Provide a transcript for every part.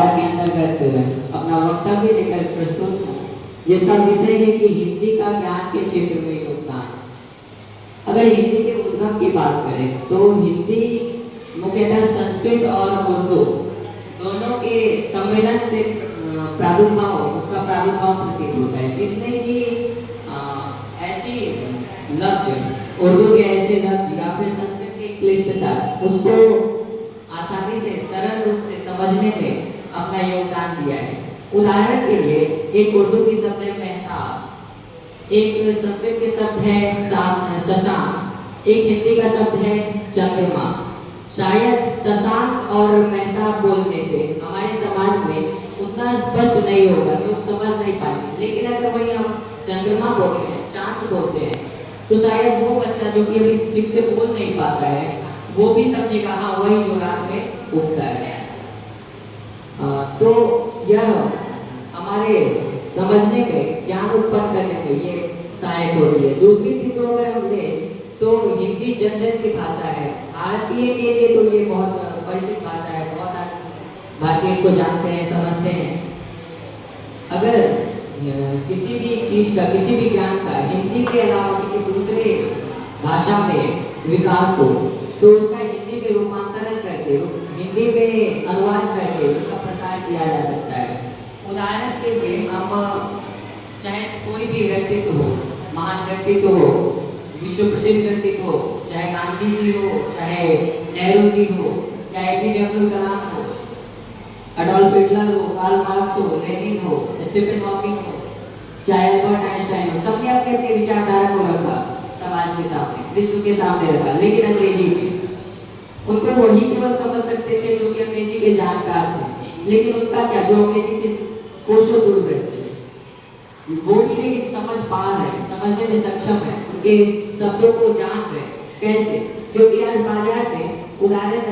द्वारा के अंतर्गत अपना वक्तव्य लेकर प्रस्तुत हूँ, जिसका विषय है कि हिंदी का ज्ञान के क्षेत्र में योगदान। अगर हिंदी के उद्गम की बात करें तो हिंदी मुख्यतः संस्कृत और उर्दू दोनों के सम्मेलन से उसका प्रादुर्भाव प्रतीत होता है, जिसने कि ऐसी लफ्ज उर्दू के ऐसे लफ्ज या फिर संस्कृत की क्लिष्टता उसको आसानी से सरल रूप से समझने में अपना योगदान दिया है। उदाहरण के लिए एक उर्दू की शब्द है मेहताब, एक संस्कृत के शब्द है शशांक, एक हिंदी का शब्द है चंद्रमा। शायद शशांक और मेहताब बोलने से हमारे समाज में उतना स्पष्ट नहीं होगा, लोग समझ नहीं पाएंगे, लेकिन अगर वही हम चंद्रमा बोलते हैं, चांद बोलते हैं, तो शायद वो बच्चा जो कि अभी ठीक से बोल नहीं पाता है वो भी समझेगा हाँ वही जो रात में उगता है। तो यह हमारे समझने में, ज्ञान उत्पन्न करने में ये सहायक होती है। दूसरी चीज तो अगर हम ले तो हिंदी जन जन की भाषा है, भारतीय के लिए तो ये बहुत परिचित भाषा है, बहुत भारतीय इसको जानते हैं, समझते हैं। अगर किसी भी चीज का, किसी भी ज्ञान का हिंदी के अलावा किसी दूसरे भाषा में विकास हो तो उसका हिंदी में रूपांतरण करके, हिंदी में अनुवाद करके उसका प्रसार किया जा सकता है। उदाहरण के लिए हम चाहे कोई भी व्यक्तित्व हो, महान व्यक्तित्व हो, विश्व प्रसिद्ध व्यक्तित्व हो, चाहे गांधी जी हो, चाहे नेहरू जी हो, चाहे APJ अब्दुल कलाम हो, एडोल्फ हिटलर हो, कार्ल मार्क्स हो, लेनिन हो, स्टीफन हॉकिंग हो, चाहे अल्बर्ट आइंस्टाइन हो, सबने अपने अपने विचारधारा को रखा समाज के सामने, विश्व के सामने रखा, लेकिन अंग्रेजी में उनको वही केवल समझ सकते थे जो कि अंग्रेजी के जानकार थे। लेकिन उनका क्या, जो अंग्रेजी से कोसों दूर रहते थे, वो भी लेकिन समझ पा रहे हैं, समझने में सक्षम है, उनके शब्दों को जान रहे। कैसे? क्योंकि आज बाजार में उदाहरण,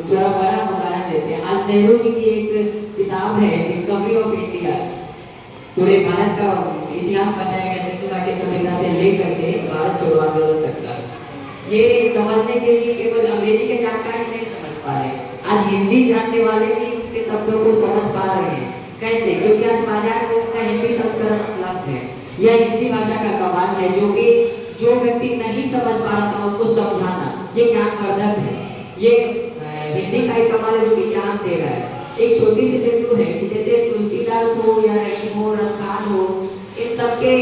थोड़ा बड़ा उदाहरण लेते हैं, आज नेहरू जी की एक किताब है डिस्कवरी ऑफ इंडिया, पूरे भारत का इतिहास बताया गया, सिंधु घाटी सभ्यता से लेकर के भारत छोड़ो आंदोलन तक का। ये समझने के लिए केवल अंग्रेजी के जानकारी नहीं समझ पा रहे, आज हिंदी जानने वाले भी उनके शब्दों को समझ पा रहे हैं। कैसे? क्योंकि आज बाजार में उसका हिंदी संस्करण उपलब्ध है। यह हिंदी भाषा का कमाल है, जो कि जो व्यक्ति नहीं समझ पा रहा था उसको समझाना, ये ज्ञानवर्धक है। ये हिंदी का एक कमाल है जो कि ज्ञान दे रहा है। एक छोटी सी बिंदु है कि जैसे तुलसीदास हो या रहीम हो, रसखान हो, इन सबके